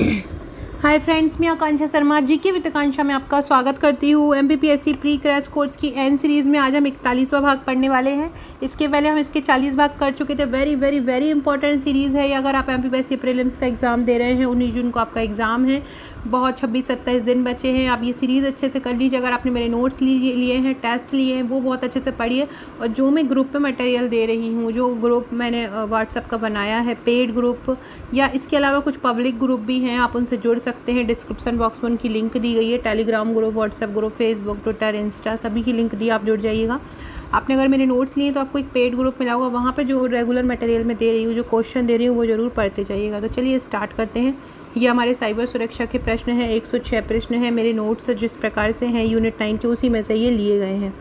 Hi friends, मैं आकांक्षा Sharma GK with आकांक्षा में आपका स्वागत करती हूँ। एमपीपीएससी प्री क्रैश कोर्स की एन सीरीज़ में आज हम 41वां भाग पढ़ने वाले हैं। इसके पहले हम इसके 40 भाग कर चुके थे। Very very very important series है। अगर आप एमपीपीएससी प्रीलिम्स का एग्ज़ाम दे रहे हैं, 19 जून को आपका एग्ज़ाम है, बहुत 26-27 दिन बचे हैं। आप ये सीरीज़ अच्छे से कर लीजिए। अगर आपने मेरे नोट्स लिए हैं, टेस्ट लिए हैं, वो बहुत अच्छे से पढ़िए। और जो मैं ग्रुप में मटेरियल दे रही हूँ, जो ग्रुप मैंने व्हाट्सएप का बनाया है, पेड ग्रुप या इसके अलावा कुछ पब्लिक ग्रुप भी हैं, आप उनसे जुड़ सकते हैं। डिस्क्रिप्शन बॉक्स में उनकी लिंक दी गई है। Telegram group, WhatsApp group, Facebook, Twitter, Insta, सभी की लिंक दी, आप जुड़ जाइएगा। आपने अगर मेरे नोट्स लिए तो आपको एक पेड ग्रुप मिला होगा, वहाँ पे जो रेगुलर मटेरियल में दे रही हूँ, जो क्वेश्चन दे रही हूँ, वो ज़रूर पढ़ते जाइएगा। तो चलिए स्टार्ट करते हैं। ये हमारे साइबर सुरक्षा के प्रश्न हैं। 106 प्रश्न हैं। मेरे नोट्स जिस प्रकार से हैं यूनिट 9 के, उसी में से ये लिए गए हैं।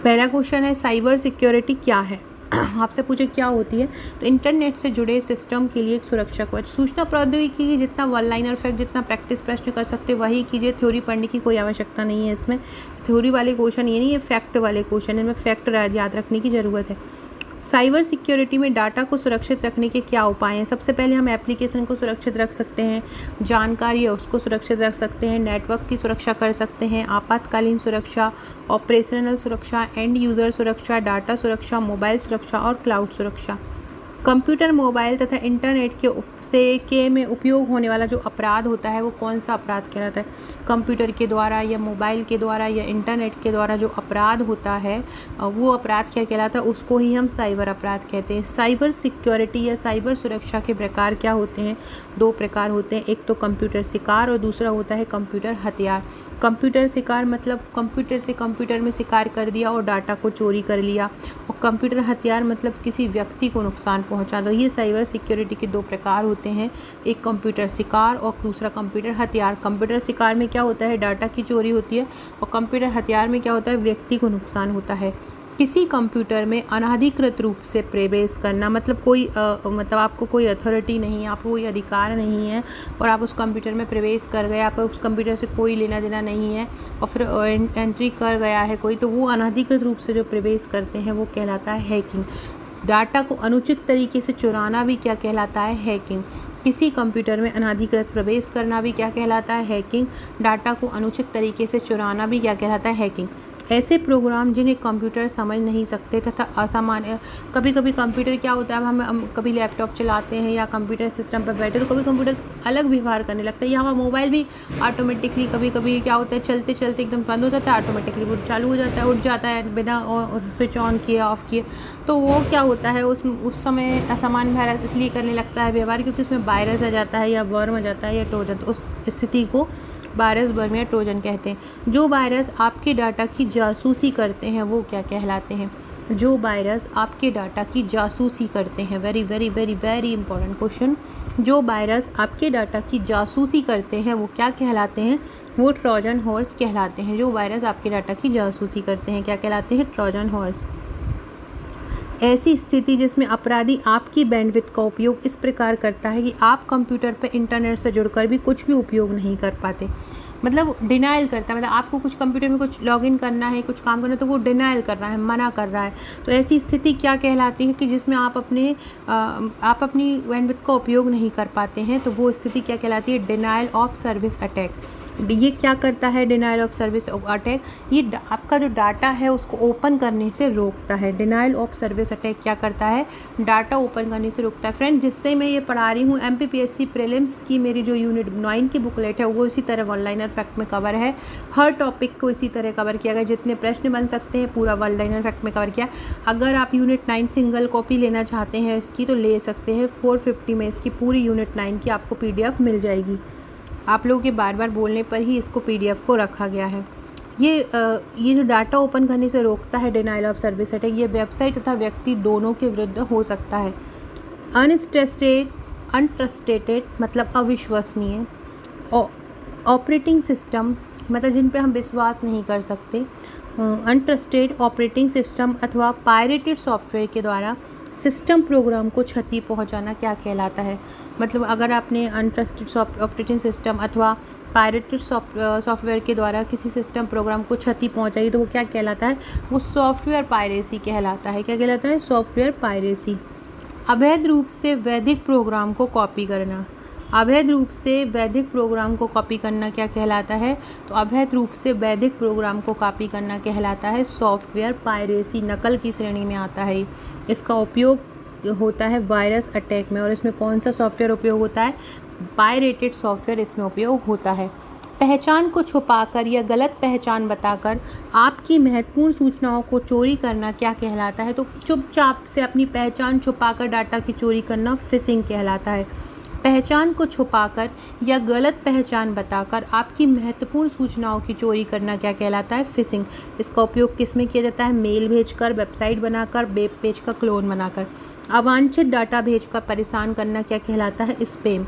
पहला क्वेश्चन है, साइबर सिक्योरिटी क्या है? आपसे पूछे क्या होती है, तो इंटरनेट से जुड़े सिस्टम के लिए एक सुरक्षा कवच। सूचना प्रौद्योगिकी की जितना वन लाइनर फैक्ट, जितना प्रैक्टिस प्रश्न कर सकते वही कीजिए। थ्योरी पढ़ने की कोई आवश्यकता नहीं है इसमें। थ्योरी वाले क्वेश्चन ये नहीं है, फैक्ट वाले क्वेश्चन, इनमें फैक्ट याद रखने की ज़रूरत है। साइबर सिक्योरिटी में डाटा को सुरक्षित रखने के क्या उपाय हैं? सबसे पहले हम एप्लीकेशन को सुरक्षित रख सकते हैं, जानकारी है उसको सुरक्षित रख सकते हैं, नेटवर्क की सुरक्षा कर सकते हैं, आपातकालीन सुरक्षा, ऑपरेशनल सुरक्षा, एंड यूज़र सुरक्षा, डाटा सुरक्षा, मोबाइल सुरक्षा और क्लाउड सुरक्षा। कंप्यूटर, मोबाइल तथा इंटरनेट के में उपयोग होने वाला जो अपराध होता है वो कौन सा अपराध कहलाता है? कंप्यूटर के द्वारा या मोबाइल के द्वारा या इंटरनेट के द्वारा जो अपराध होता है वो अपराध क्या कहलाता है? उसको ही हम साइबर अपराध कहते हैं। साइबर सिक्योरिटी या साइबर सुरक्षा के प्रकार क्या होते हैं? 2 प्रकार होते हैं। एक तो कंप्यूटर शिकार और दूसरा होता है कंप्यूटर हथियार। कंप्यूटर शिकार मतलब कंप्यूटर से कंप्यूटर में शिकार कर दिया और डाटा को चोरी कर लिया, और कंप्यूटर हथियार मतलब किसी व्यक्ति को नुकसान पहुंचा दो। ये साइबर सिक्योरिटी के 2 प्रकार होते हैं, एक कंप्यूटर शिकार और दूसरा कंप्यूटर हथियार। कंप्यूटर शिकार में क्या होता है? डाटा की चोरी होती है, और कंप्यूटर हथियार में क्या होता है? व्यक्ति को नुकसान होता है। किसी कंप्यूटर में अनाधिकृत रूप से प्रवेश करना मतलब मतलब आपको कोई अथॉरिटी नहीं है, आपको कोई अधिकार नहीं है और आप उस कंप्यूटर में प्रवेश कर गए, आपको उस कंप्यूटर से कोई लेना देना नहीं है और फिर एंट्री कर गया है कोई, तो वो अनाधिकृत रूप से जो प्रवेश करते हैं वो कहलाता है हैकिंग। डाटा को अनुचित तरीके से चुराना भी क्या कहलाता है? हैकिंग। किसी कंप्यूटर में अनाधिकृत प्रवेश करना भी क्या कहलाता है? हैकिंग। डाटा को अनुचित तरीके से चुराना भी क्या कहलाता है? हैकिंग। ऐसे प्रोग्राम जिन्हें कंप्यूटर समझ नहीं सकते तथा असामान्य, कभी कभी कंप्यूटर क्या होता है, हम कभी लैपटॉप चलाते हैं या कंप्यूटर सिस्टम पर बैठे तो कभी कंप्यूटर अलग व्यवहार करने लगता है, या हमारा मोबाइल भी ऑटोमेटिकली कभी कभी क्या होता है, चलते चलते एकदम बंद हो जाता है, ऑटोमेटिकली वो चालू हो जाता है, उठ जाता है बिना स्विच ऑन किए ऑफ किए। तो वो क्या होता है, उस समय असामान्य व्यवहार इसलिए करने लगता है व्यवहार क्योंकि उसमें वायरस आ जाता है या वर्म आ जाता है या ट्रोजन। तो उस स्थिति को वायरस, वर्म या ट्रोजन कहते हैं। जो वायरस आपके डाटा की जासूसी करते हैं वो क्या कहलाते हैं? जो वायरस आपके डाटा की जासूसी करते हैं, very very very very important question. जो वायरस आपके डाटा की जासूसी करते हैं वो क्या कहलाते हैं? वो ट्रोजन हॉर्स कहलाते हैं। जो वायरस आपके डाटा की जासूसी करते हैं क्या कहलाते हैं? Trojan horse. ऐसी स्थिति जिसमें अपराधी आपकी बैंडविड्थ का उपयोग इस प्रकार करता है कि आप कंप्यूटर पर इंटरनेट से जुड़कर भी कुछ भी उपयोग नहीं कर पाते, मतलब डिनाइल करता है, मतलब आपको कुछ कंप्यूटर में कुछ लॉगिन करना है, कुछ काम करना है, तो वो डिनाइल कर रहा है, मना कर रहा है। तो ऐसी स्थिति क्या कहलाती है कि जिसमें आप अपनी बैंडविड्थ का उपयोग नहीं कर पाते हैं, तो वो स्थिति क्या कहलाती है? Denial of service attack. ये क्या करता है डिनाइल ऑफ सर्विस अटैक? ये आपका जो डाटा है उसको ओपन करने से रोकता है। डिनाइल ऑफ सर्विस अटैक क्या करता है? डाटा ओपन करने से रोकता है। फ्रेंड, जिससे मैं ये पढ़ा रही हूँ एमपीपीएससी प्रीलिम्स की मेरी जो यूनिट 9 की बुकलेट है वो इसी तरह वन लाइनर फैक्ट में कवर है। हर टॉपिक को इसी तरह कवर किया गया, जितने प्रश्न बन सकते हैं पूरा वन लाइनर फैक्ट में कवर किया। अगर आप यूनिट 9 सिंगल कॉपी लेना चाहते हैं इसकी तो ले सकते हैं। 450 में इसकी पूरी यूनिट 9 की आपको PDF मिल जाएगी। आप लोगों के बार बार बोलने पर ही इसको PDF को रखा गया है। ये जो डाटा ओपन करने से रोकता है डिनाइल ऑफ सर्विस अटैक, ये वेबसाइट तथा व्यक्ति दोनों के विरुद्ध हो सकता है। अनट्रस्टेड मतलब अविश्वसनीय, ऑपरेटिंग सिस्टम मतलब जिन पे हम विश्वास नहीं कर सकते, अनट्रस्टेड ऑपरेटिंग सिस्टम अथवा पायरेटेड सॉफ्टवेयर के द्वारा सिस्टम प्रोग्राम को क्षति पहुंचाना क्या कहलाता है? मतलब अगर आपने अनट्रस्टेड ऑपरेटिंग सिस्टम अथवा पायरेटेड सॉफ्टवेयर के द्वारा किसी सिस्टम प्रोग्राम को क्षति पहुंचाई तो वो क्या कहलाता है? वो सॉफ्टवेयर पायरेसी कहलाता है। क्या कहलाता है? Software piracy. अवैध रूप से वैदिक प्रोग्राम को कॉपी करना, अवैध रूप से वैधिक प्रोग्राम को कॉपी करना क्या कहलाता है? तो अवैध रूप से वैधिक प्रोग्राम को कॉपी करना कहलाता है सॉफ्टवेयर पायरेसी, नकल की श्रेणी में आता है। इसका उपयोग होता है वायरस अटैक में। और इसमें कौन सा सॉफ्टवेयर उपयोग होता है? पायरेटेड सॉफ्टवेयर इसमें उपयोग होता है। पहचान को छुपाकर या गलत पहचान बताकर आपकी महत्वपूर्ण सूचनाओं को चोरी करना क्या कहलाता है? तो चुपचाप से अपनी पहचान छुपाकर डाटा की चोरी करना फिशिंग कहलाता है। पहचान को छुपाकर या गलत पहचान बताकर आपकी महत्वपूर्ण सूचनाओं की चोरी करना क्या कहलाता है? फिशिंग। इसका उपयोग किस में किया जाता है? मेल भेजकर, वेबसाइट बनाकर, वेब पेज का क्लोन बनाकर। अवांछित डाटा भेजकर परेशान करना क्या कहलाता है? स्पैम।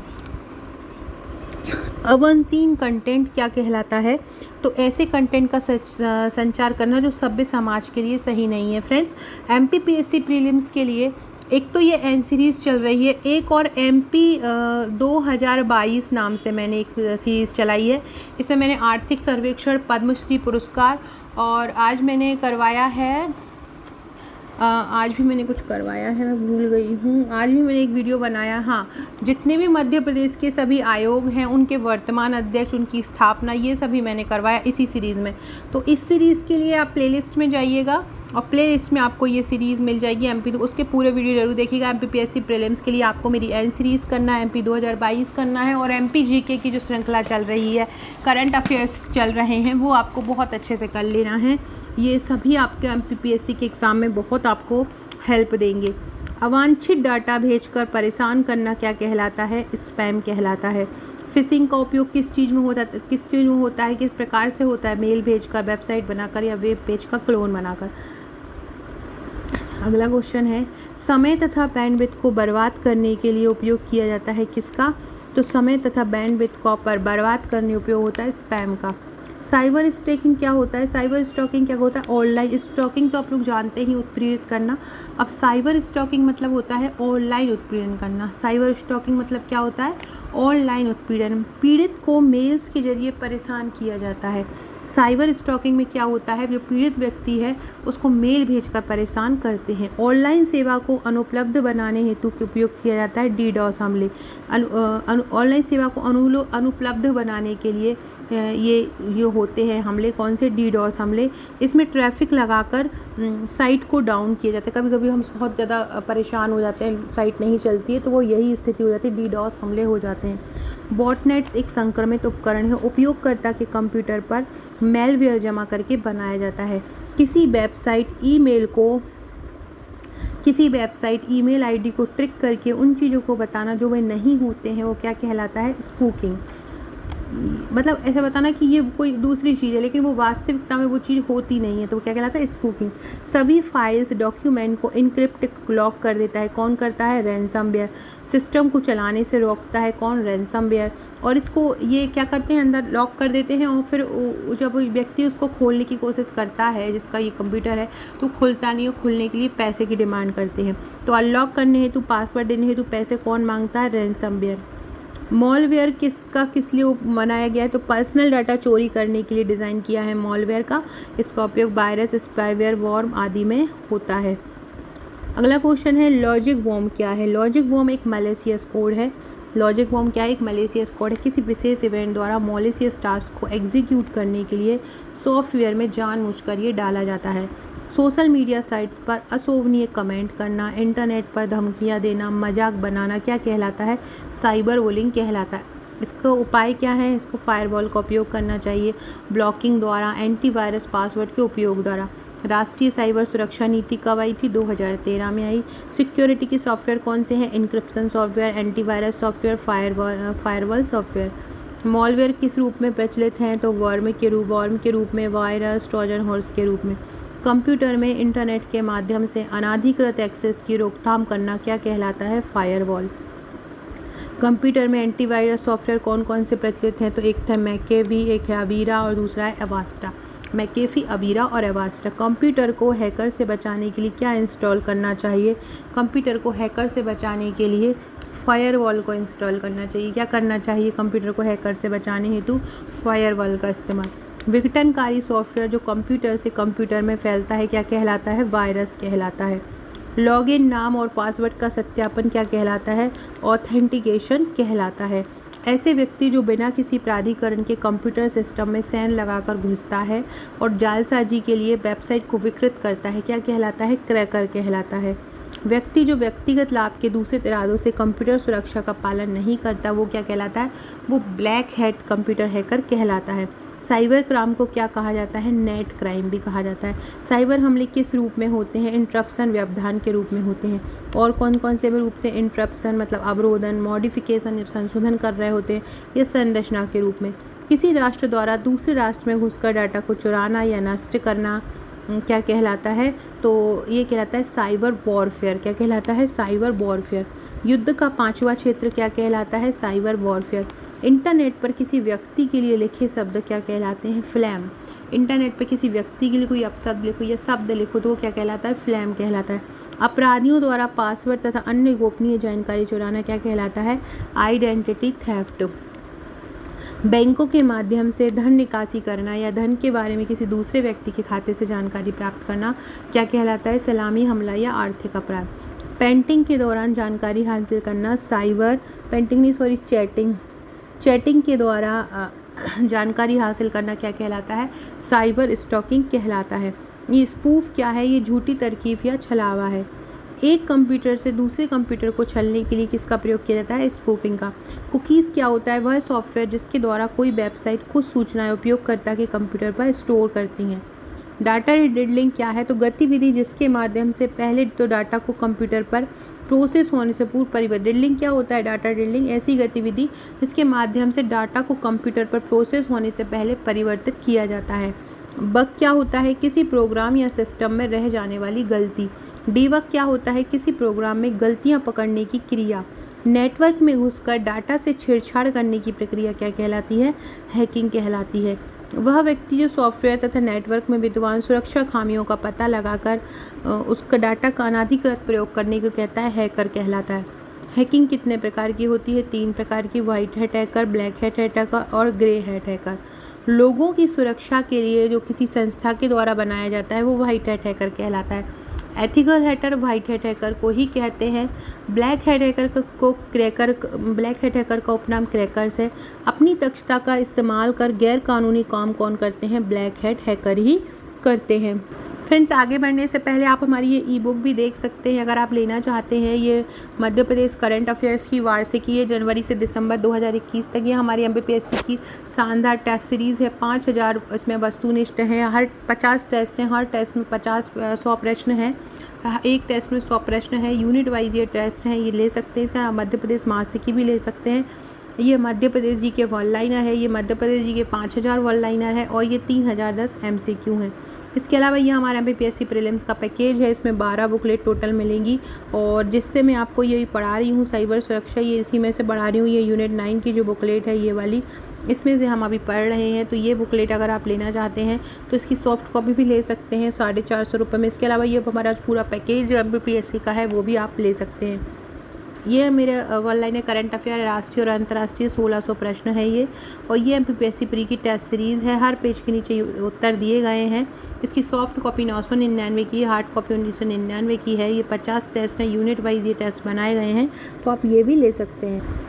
अवनसीन कंटेंट क्या कहलाता है? तो ऐसे कंटेंट का संचार करना जो सभ्य समाज के लिए सही नहीं है। फ्रेंड्स, MPPSC प्रीलिम्स के लिए एक तो ये एन सीरीज़ चल रही है, एक और MP 2022 नाम से मैंने एक सीरीज़ चलाई है। इसमें मैंने आर्थिक सर्वेक्षण, पद्मश्री पुरस्कार और आज मैंने करवाया है आज भी मैंने कुछ करवाया है, मैं भूल गई हूँ। आज भी मैंने एक वीडियो बनाया, हाँ, जितने भी मध्य प्रदेश के सभी आयोग हैं उनके वर्तमान अध्यक्ष, उनकी स्थापना, ये सभी मैंने करवाया इसी सीरीज़ में। तो इस सीरीज़ के लिए आप प्लेलिस्ट में जाइएगा और प्लेलिस्ट में आपको ये सीरीज़ मिल जाएगी MP, तो उसके पूरे वीडियो जरूर देखिएगा। MPPSC प्रीलिम्स के लिए आपको मेरी एन सीरीज़ करना है, MP 2022 करना है और MP GK की जो श्रृंखला चल रही है, करंट अफेयर्स चल रहे हैं, वो आपको बहुत अच्छे से कर लेना है। ये सभी आपके MPPSC के एग्ज़ाम में बहुत आपको हेल्प देंगे। अवांछित डाटा भेजकर परेशान करना क्या कहलाता है? स्पैम कहलाता है। फिशिंग का उपयोग किस चीज़ में होता है? किस प्रकार से होता है? मेल भेजकर, वेबसाइट बनाकर या वेब पेज का क्लोन बनाकर। अगला क्वेश्चन है, समय तथा बैंडविड्थ को बर्बाद करने के लिए उपयोग किया जाता है किसका? तो समय तथा बैंडविड्थ को बर्बाद करने उपयोग होता है स्पैम का। साइबर स्टॉकिंग क्या होता है? साइबर स्टॉकिंग क्या होता है? ऑनलाइन स्टॉकिंग तो आप लोग जानते ही, उत्पीड़ित करना। अब साइबर स्टॉकिंग मतलब होता है ऑनलाइन उत्पीड़न करना। साइबर स्टॉकिंग मतलब क्या होता है? ऑनलाइन उत्पीड़न। पीड़ित को मेल्स के जरिए परेशान किया जाता है। साइबर स्टॉकिंग में क्या होता है? जो पीड़ित व्यक्ति है उसको मेल भेजकर परेशान करते हैं। ऑनलाइन सेवा को अनुपलब्ध बनाने हेतु उपयोग किया जाता है DDoS हमले। ऑनलाइन सेवा को अनुपलब्ध बनाने के लिए ये होते हैं हमले। कौन से? DDoS हमले। इसमें ट्रैफिक लगाकर साइट को डाउन किया जाता है। कभी कभी हम बहुत ज़्यादा परेशान हो जाते हैं, साइट नहीं चलती है, तो वो यही स्थिति हो जाती है, DDoS हमले हो जाते हैं। बॉटनेट्स एक संक्रमित उपकरण है, उपयोगकर्ता के कंप्यूटर पर मेलवेयर जमा करके बनाया जाता है। किसी वेबसाइट ईमेल आईडी को ट्रिक करके उन चीज़ों को बताना जो वे नहीं होते हैं, वो क्या कहलाता है? स्पूकिंग। मतलब ऐसा बताना कि ये कोई दूसरी चीज़ है लेकिन वो वास्तविकता में वो चीज़ होती नहीं है, तो वो क्या कहलाता है? स्पूकिंग। सभी फाइल्स, डॉक्यूमेंट को इनक्रिप्ट लॉक कर देता है। कौन करता है? रैंसमवेयर। सिस्टम को चलाने से रोकता है। कौन? रैंसमवेयर। और इसको ये क्या करते हैं? अंदर लॉक कर देते हैं और फिर जब व्यक्ति उसको खोलने की कोशिश करता है, जिसका ये कंप्यूटर है, तो खुलता नहीं है। खुलने के लिए पैसे की डिमांड करते हैं। तो अनलॉक करने हेतु, पासवर्ड देने हेतु पैसे कौन मांगता है? रैंसमवेयर। मॉलवेयर किस लिए बनाया गया है? तो पर्सनल डाटा चोरी करने के लिए डिज़ाइन किया है मॉलवेयर का। इसका उपयोग वायरस, स्पाईवेयर, वॉर्म आदि में होता है। अगला क्वेश्चन है, लॉजिक बॉम्ब क्या है? लॉजिक बॉम्ब एक मैलिशियस कोड है। लॉजिक बॉम्ब क्या है? एक मैलिशियस कोड है। किसी विशेष इवेंट द्वारा मॉलिशियस टास्क को एग्जीक्यूट करने के लिए सॉफ्टवेयर में जानबूझकर ये डाला जाता है। सोशल मीडिया साइट्स पर अशोभनीय कमेंट करना, इंटरनेट पर धमकियां देना, मजाक बनाना क्या कहलाता है? साइबर बुलिंग कहलाता है। इसका उपाय क्या है? इसको फायरवॉल का उपयोग करना चाहिए, ब्लॉकिंग द्वारा, एंटीवायरस पासवर्ड के उपयोग द्वारा। राष्ट्रीय साइबर सुरक्षा नीति कब आई थी? 2013 में आई। सिक्योरिटी के सॉफ्टवेयर कौन से हैं? Encryption software, antivirus software, firewall software. Malware किस रूप में प्रचलित हैं? तो वर्म के रूप में, वायरस, ट्रोजन हॉर्स के रूप में। कंप्यूटर में इंटरनेट के माध्यम से अनाधिकृत एक्सेस की रोकथाम करना क्या कहलाता है? फायरवॉल। कंप्यूटर में एंटीवायरस सॉफ्टवेयर कौन कौन से प्रचलित हैं? तो एक है मैकेफी, एक है अवीरा और दूसरा है एवास्टा। मैकेफी, अवीरा और एवास्टा। कंप्यूटर को हैकर से बचाने के लिए क्या इंस्टॉल करना चाहिए? कंप्यूटर को हैकर से बचाने के लिए फायरवॉल को इंस्टॉल करना चाहिए। क्या करना चाहिए कंप्यूटर को हैकर से बचाने हेतु? फायरवॉल का इस्तेमाल। विघटनकारी सॉफ्टवेयर जो कंप्यूटर से कंप्यूटर में फैलता है क्या कहलाता है? वायरस कहलाता है। लॉगिन नाम और पासवर्ड का सत्यापन क्या कहलाता है? ऑथेंटिकेशन कहलाता है। ऐसे व्यक्ति जो बिना किसी प्राधिकरण के कंप्यूटर सिस्टम में सैन लगाकर घुसता है और जालसाजी के लिए वेबसाइट को विकृत करता है, क्या कहलाता है? क्रैकर कहलाता है। व्यक्ति जो व्यक्तिगत लाभ के दूषित इरादों से कंप्यूटर सुरक्षा का पालन नहीं करता, वो क्या कहलाता है? वो ब्लैक हैट कंप्यूटर हैकर कहलाता है। साइबर क्राइम को क्या कहा जाता है? नेट क्राइम भी कहा जाता है। साइबर हमले किस रूप में होते हैं? इंटरप्शन व्यवधान के रूप में होते हैं। और कौन कौन से रूप से? इंटरप्शन मतलब अवरोधन, मॉडिफिकेशन जब संशोधन कर रहे होते हैं, या संरचना के रूप में। किसी राष्ट्र द्वारा दूसरे राष्ट्र में घुसकर डाटा को चुराना या नष्ट करना क्या कहलाता है? तो ये कहलाता है साइबर वॉरफेयर। क्या कहलाता है? Cyber warfare. युद्ध का 5वां क्षेत्र क्या कहलाता है? Cyber warfare. इंटरनेट पर किसी व्यक्ति के लिए लिखे शब्द क्या कहलाते हैं? फ्लैम। इंटरनेट पर किसी व्यक्ति के लिए कोई अपशब्द लिखो या शब्द लिखो तो वो क्या कहलाता है? फ्लैम कहलाता है। अपराधियों द्वारा पासवर्ड तथा अन्य गोपनीय जानकारी चुराना क्या कहलाता है? Identity theft. बैंकों के माध्यम से धन निकासी करना या धन के बारे में किसी दूसरे व्यक्ति के खाते से जानकारी प्राप्त करना क्या कहलाता है? सलामी हमला या आर्थिक अपराध। पेंटिंग के दौरान जानकारी हासिल करना चैटिंग के द्वारा जानकारी हासिल करना क्या कहलाता है? साइबर स्टॉकिंग कहलाता है। ये स्पूफ क्या है? ये झूठी तरकीब या छलावा है। एक कंप्यूटर से दूसरे कंप्यूटर को छलने के लिए किसका प्रयोग किया जाता है? स्पूफिंग का। कुकीज़ क्या होता है? वह सॉफ्टवेयर जिसके द्वारा कोई वेबसाइट कुछ सूचनाएं उपयोगकर्ता के कंप्यूटर पर स्टोर करती हैं। डाटा रीडिलिंग क्या है? तो गतिविधि जिसके माध्यम से पहले तो डाटा को कंप्यूटर पर प्रोसेस होने से पूर्व परिवर्तित। रीडिलिंग क्या होता है? डाटा रीडिलिंग ऐसी गतिविधि जिसके माध्यम से डाटा को कंप्यूटर पर प्रोसेस होने से पहले परिवर्तित किया जाता है। बग क्या होता है? किसी प्रोग्राम या सिस्टम में रह जाने वाली गलती। डीबग क्या होता है? किसी प्रोग्राम में गलतियां पकड़ने की क्रिया। नेटवर्क में घुसकर डाटा से छेड़छाड़ करने की प्रक्रिया क्या कहलाती है? हैकिंग कहलाती है। वह व्यक्ति जो सॉफ्टवेयर तथा नेटवर्क में विद्यमान सुरक्षा खामियों का पता लगाकर उसका डाटा का अनाधिकृत प्रयोग करने को कहता है हैकर कहलाता है। हैकिंग कितने प्रकार की होती है? 3 प्रकार की। White hat hacker, black hat hacker और ग्रे हैट हैकर। लोगों की सुरक्षा के लिए जो किसी संस्था के द्वारा बनाया जाता है वो वाइट हैट हैकर कहलाता है। Ethical hacker white hat hacker को ही कहते हैं। ब्लैक हैट हैकर का उपनाम क्रैकर्स है। अपनी दक्षता का इस्तेमाल कर गैर कानूनी काम कौन करते हैं? ब्लैक हैट हैकर ही करते हैं। फ्रेंड्स, आगे बढ़ने से पहले आप हमारी ये ई बुक भी देख सकते हैं अगर आप लेना चाहते हैं। ये मध्य प्रदेश करंट अफेयर्स की वार्षिकी है, जनवरी से दिसंबर 2021 तक। ये हमारी MPPSC की शानदार टेस्ट सीरीज़ है। 5000 इसमें वस्तुनिष्ठ हैं। हर 50 टेस्ट हैं। हर टेस्ट में 100 प्रश्न हैं। एक टेस्ट में 100 प्रश्न है। यूनिट वाइज ये टेस्ट हैं, ये ले सकते हैं। इसका मध्य प्रदेश मासिकी भी ले सकते हैं। ये मध्य प्रदेश जी के वन लाइनर है। ये मध्य प्रदेश जी के 5000 वन लाइनर है और ये 3010 MCQ हैं। इसके अलावा ये हमारा MPPSC प्रीलिम्स का पैकेज है। इसमें 12 बुकलेट टोटल मिलेंगी और जिससे मैं आपको यही पढ़ा रही हूँ साइबर सुरक्षा, ये इसी में से पढ़ा रही हूँ। ये यूनिट 9 की जो बुकलेट है ये वाली, इसमें से हम अभी पढ़ रहे हैं। तो ये बुकलेट अगर आप लेना चाहते हैं तो इसकी सॉफ्ट कॉपी भी ले सकते हैं 450 रुपये में। इसके अलावा ये हमारा पूरा पैकेज जो MPPSC का है वो भी आप ले सकते हैं। ये मेरे वन लाइनर करंट अफेयर राष्ट्रीय और अंतर्राष्ट्रीय 1600 प्रश्न है ये। और ये MPPSC प्री की टेस्ट सीरीज़ है। हर पेज के नीचे उत्तर दिए गए हैं। इसकी सॉफ्ट कॉपी 999 की, हार्ड कॉपी 1999 की है। ये 50 टेस्ट हैं। यूनिट वाइज ये टेस्ट बनाए गए हैं, तो आप ये भी ले सकते हैं।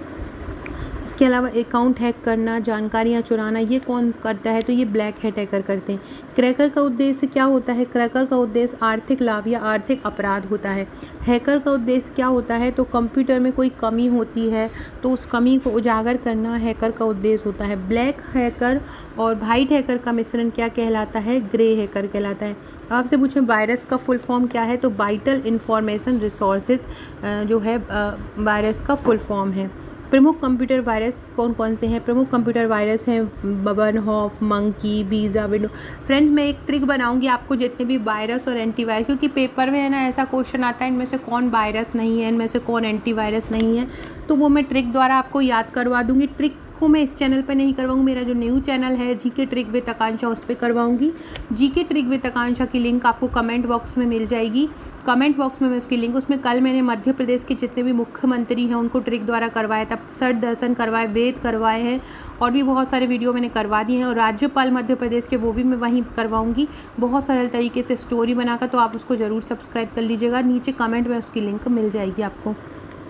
इसके अलावा अकाउंट हैक करना, जानकारियाँ चुराना, ये कौन करता है? तो ये ब्लैक हैट हैकर करते हैं। क्रैकर का उद्देश्य क्या होता है? क्रैकर का उद्देश्य आर्थिक लाभ या आर्थिक अपराध होता है। हैकर का उद्देश्य क्या होता है? तो कंप्यूटर में कोई कमी होती है तो उस कमी को उजागर करना हैकर का उद्देश्य होता है। ब्लैक हैकर और वाइट हैकर का मिश्रण क्या कहलाता है? ग्रे हैकर कहलाता है। आपसे पूछें वायरस का फुल फॉर्म क्या है? तो वाइटल इंफॉर्मेशन रिसोर्सेज जो है वायरस का फुल फॉर्म है। प्रमुख कंप्यूटर वायरस कौन कौन से हैं? प्रमुख कंप्यूटर वायरस हैं बबनहॉफ, मंकी, वीज़ा, विंडो। फ्रेंड्स, मैं एक ट्रिक बनाऊंगी आपको जितने भी वायरस और एंटीवायरस, क्योंकि पेपर में है ना ऐसा क्वेश्चन आता है इनमें से कौन वायरस नहीं है, इनमें से कौन एंटीवायरस नहीं है, तो वो मैं ट्रिक द्वारा आपको याद करवा दूंगी। ट्रिक आपको मैं इस चैनल पर नहीं करवाऊँगी, मेरा जो न्यू चैनल है जीके ट्रिक विद आकांक्षा उस पर करवाऊँगी। जीके ट्रिक विद आकांक्षा की लिंक आपको कमेंट बॉक्स में मिल जाएगी। कमेंट बॉक्स में मैं उसकी लिंक, उसमें कल मैंने मध्य प्रदेश के जितने भी मुख्यमंत्री हैं उनको ट्रिक द्वारा करवाया था, सट दर्शन करवाए, वेद करवाए हैं और भी बहुत सारे वीडियो मैंने करवा दिए हैं। और राज्यपाल मध्य प्रदेश के वो भी मैं वहीं करवाऊँगी बहुत सरल तरीके से स्टोरी बनाकर, तो आप उसको ज़रूर सब्सक्राइब कर लीजिएगा। नीचे कमेंट में उसकी लिंक मिल जाएगी आपको।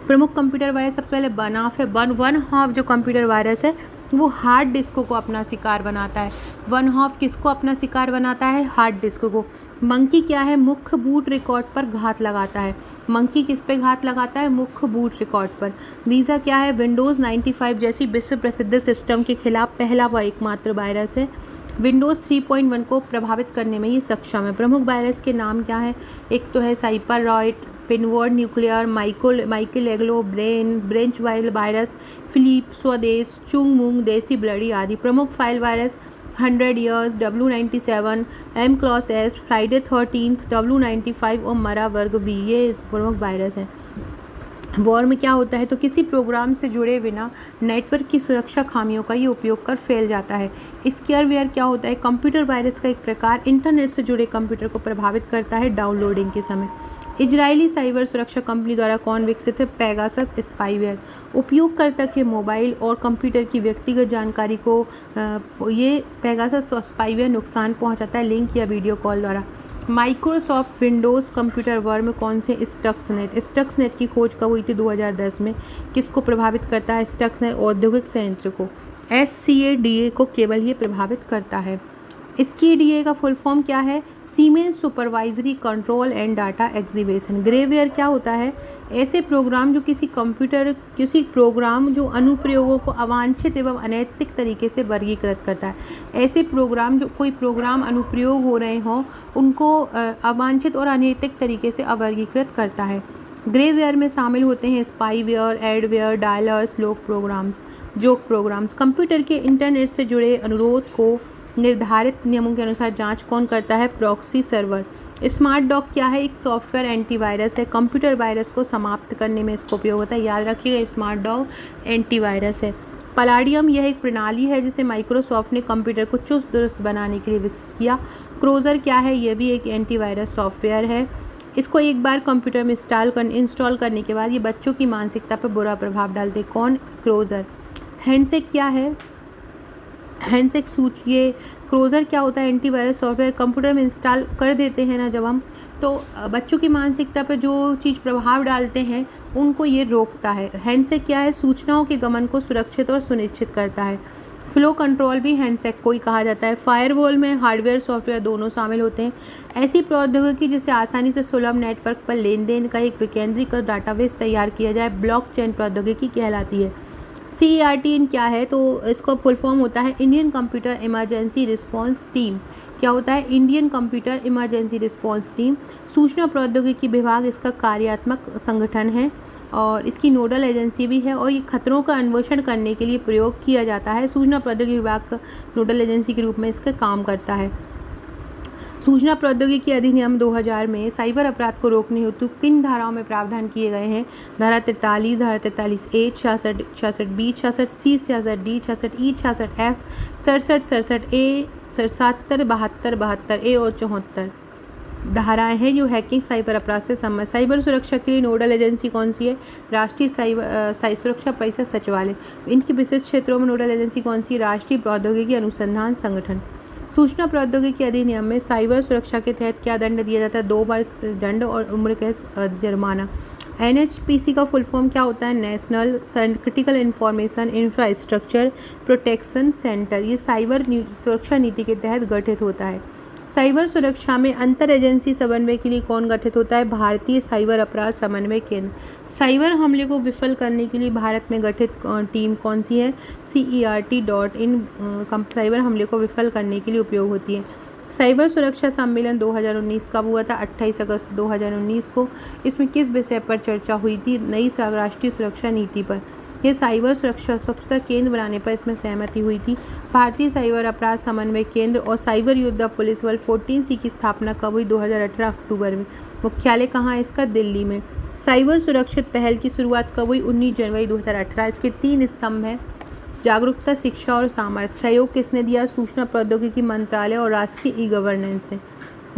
प्रमुख कंप्यूटर वायरस सबसे पहले बनाफ है। वन हाफ जो कंप्यूटर वायरस है वो हार्ड डिस्क को अपना शिकार बनाता है। वन हाफ किसको अपना शिकार बनाता है? हार्ड डिस्क को। मंकी क्या है? मुख्य बूट रिकॉर्ड पर घात लगाता है। मंकी किस पे घात लगाता है? मुख्य बूट रिकॉर्ड पर। वीज़ा क्या है? विंडोज़ 95 जैसी विश्व प्रसिद्ध सिस्टम के खिलाफ पहला व एकमात्र वायरस है। विंडोज़ 3.1 को प्रभावित करने में ये सक्षम है। प्रमुख वायरस के नाम क्या है? एक तो है साइपर रॉयट, पिनवर्ड न्यूक्लियर, माइकल एग्लो, ब्रेंच वाइल्ड वायरस, फिलिप स्वदेश, चुंग मुंग, देसी ब्लडी आदि। प्रमुख फाइल वायरस 100 ईयर्स, W97, एम क्लॉस एस, फ्राइडे 13, W95 और मरा वर्ग वी, ये प्रमुख वायरस हैं। वॉर में क्या होता है? तो किसी प्रोग्राम से जुड़े बिना नेटवर्क की सुरक्षा खामियों का ये उपयोग कर फैल जाता है। स्केयरवेयर क्या होता है? कंप्यूटर वायरस का एक प्रकार, इंटरनेट से जुड़े कंप्यूटर को प्रभावित करता है डाउनलोडिंग के समय। इजरायली साइबर सुरक्षा कंपनी द्वारा कौन विकसित है? Pegasus spyware. उपयोगकर्ता के मोबाइल और कंप्यूटर की व्यक्तिगत जानकारी को ये पेगासस स्पाईवेयर नुकसान पहुंचाता है लिंक या वीडियो कॉल द्वारा। माइक्रोसॉफ्ट विंडोज़ कंप्यूटर वर्म कौन से? स्टक्सनेट की खोज कब हुई थी? 2010 में। किसको प्रभावित करता है स्टक्सनेट? औद्योगिक संयंत्र को। SCADA को केवल ये प्रभावित करता है। SCADA का फुल फॉर्म क्या है? Siemens supervisory control and data exhibition. Grey ware क्या होता है? ऐसे प्रोग्राम जो किसी प्रोग्राम जो अनुप्रयोगों को अवांछित एवं अनैतिक तरीके से वर्गीकृत करता है। ऐसे प्रोग्राम जो कोई प्रोग्राम अनुप्रयोग हो रहे हों उनको अवांछित और अनैतिक तरीके से अवर्गीकृत करता है। ग्रेवेयर में शामिल होते हैं spyware, adware, dialers, joke programs. Computer के इंटरनेट से जुड़े अनुरोध को निर्धारित नियमों के अनुसार जांच कौन करता है? Proxy server. स्मार्ट डॉक क्या है? एक सॉफ्टवेयर एंटीवायरस है। कंप्यूटर वायरस को समाप्त करने में इसका उपयोग होता है। याद रखिएगा, स्मार्ट डॉक एंटीवायरस है। पलाडियम यह एक प्रणाली है जिसे माइक्रोसॉफ्ट ने कंप्यूटर को चुस्त दुरुस्त बनाने के लिए विकसित किया। क्रोजर क्या है? यह भी एक एंटीवायरस सॉफ्टवेयर है। इसको एक बार कंप्यूटर में इंस्टॉल करने के बाद ये बच्चों की मानसिकता पर बुरा प्रभाव डालते। कौन? क्रोजर। हैंडशेक क्या है? हैंडशेक ये क्रोजर क्या होता है? एंटीवायरस सॉफ्टवेयर कंप्यूटर में इंस्टॉल कर देते हैं ना जब हम, तो बच्चों की मानसिकता पर जो चीज़ प्रभाव डालते हैं उनको ये रोकता है। हैंडशेक क्या है? सूचनाओं के गमन को सुरक्षित और सुनिश्चित करता है। फ्लो कंट्रोल भी हैंडशेक को ही कहा जाता है। फायरवॉल में हार्डवेयर सॉफ्टवेयर दोनों शामिल होते हैं। ऐसी प्रौद्योगिकी जिसे आसानी से सुलभ नेटवर्क पर लेन देन का एक विकेंद्रीकृत डाटाबेस तैयार किया जाए ब्लॉकचेन प्रौद्योगिकी कहलाती है। CERT क्या है? तो इसका फुल फॉर्म होता है Indian computer emergency response team. क्या होता है? Indian computer emergency response team. सूचना प्रौद्योगिकी विभाग इसका कार्यात्मक संगठन है और इसकी नोडल एजेंसी भी है और ये खतरों का अन्वेषण करने के लिए प्रयोग किया जाता है। सूचना प्रौद्योगिकी विभाग का नोडल एजेंसी के रूप में इसका काम करता है। सूचना प्रौद्योगिकी अधिनियम 2000 में साइबर अपराध को रोकने हेतु किन धाराओं में प्रावधान किए गए हैं? धारा 43, धारा 43A, 66, 66B, 66C, 66D, 66E, 66F, 67, 67A, 77, 72, 72A और 74 धाराएं हैं जो हैकिंग साइबर अपराध से संबंधित। साइबर सुरक्षा के लिए नोडल एजेंसी कौन सी है? राष्ट्रीय साइबर सुरक्षा परिषद सचिवालय। इनकी विशेष क्षेत्रों में नोडल एजेंसी कौन सी? राष्ट्रीय प्रौद्योगिकी अनुसंधान संगठन। सूचना प्रौद्योगिकी अधिनियम में साइबर सुरक्षा के तहत क्या दंड दिया जाता है? 2 वर्ष दंड और उम्र कैद जुर्माना। NHPC का फुल फॉर्म क्या होता है? National critical information infrastructure protection centre. ये साइबर सुरक्षा नीति के तहत गठित होता है। साइबर सुरक्षा में अंतर एजेंसी समन्वय के लिए कौन गठित होता है? भारतीय साइबर अपराध समन्वय केंद्र। साइबर हमले को विफल करने के लिए भारत में गठित टीम कौन सी है? CERT.in साइबर हमले को विफल करने के लिए उपयोग होती है। साइबर सुरक्षा सम्मेलन 2019 कब हुआ था? 28 अगस्त 2019 को। इसमें किस विषय पर चर्चा हुई थी? नई राष्ट्रीय सुरक्षा नीति पर। यह साइबर सुरक्षा केंद्र बनाने पर इसमें सहमति हुई थी। भारतीय साइबर अपराध समन्वय केंद्र और साइबर योद्धा पुलिस बल 14C की स्थापना कब हुई? 2018 अक्टूबर में। मुख्यालय कहाँ है इसका? दिल्ली में। साइबर सुरक्षित पहल की शुरुआत कब हुई? 19 जनवरी 2018। इसके 3 स्तंभ हैं। जागरूकता, शिक्षा और सामर्थ्य। सहयोग किसने दिया? सूचना प्रौद्योगिकी मंत्रालय और राष्ट्रीय ई-गवर्नेंस है।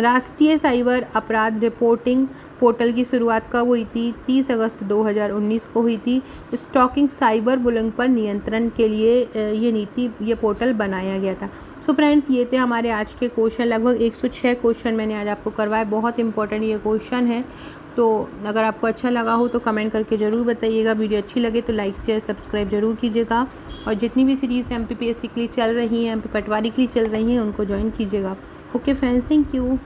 राष्ट्रीय साइबर अपराध रिपोर्टिंग पोर्टल की शुरुआत कब हुई थी? 30 अगस्त 2019 को हुई थी। स्टॉकिंग, साइबर बुलिंग पर नियंत्रण के लिए ये पोर्टल बनाया गया था। सो फ्रेंड्स, ये थे हमारे आज के क्वेश्चन। लगभग 106 क्वेश्चन मैंने आज आपको करवाए। बहुत इंपॉर्टेंट ये क्वेश्चन है। तो अगर आपको अच्छा लगा हो तो कमेंट करके ज़रूर बताइएगा। वीडियो अच्छी लगे तो लाइक, शेयर, सब्सक्राइब जरूर कीजिएगा। और जितनी भी सीरीज़ MPPSC के लिए चल रही हैं, MP पटवारी के लिए चल रही हैं, उनको ज्वाइन कीजिएगा। Okay friends, thank you.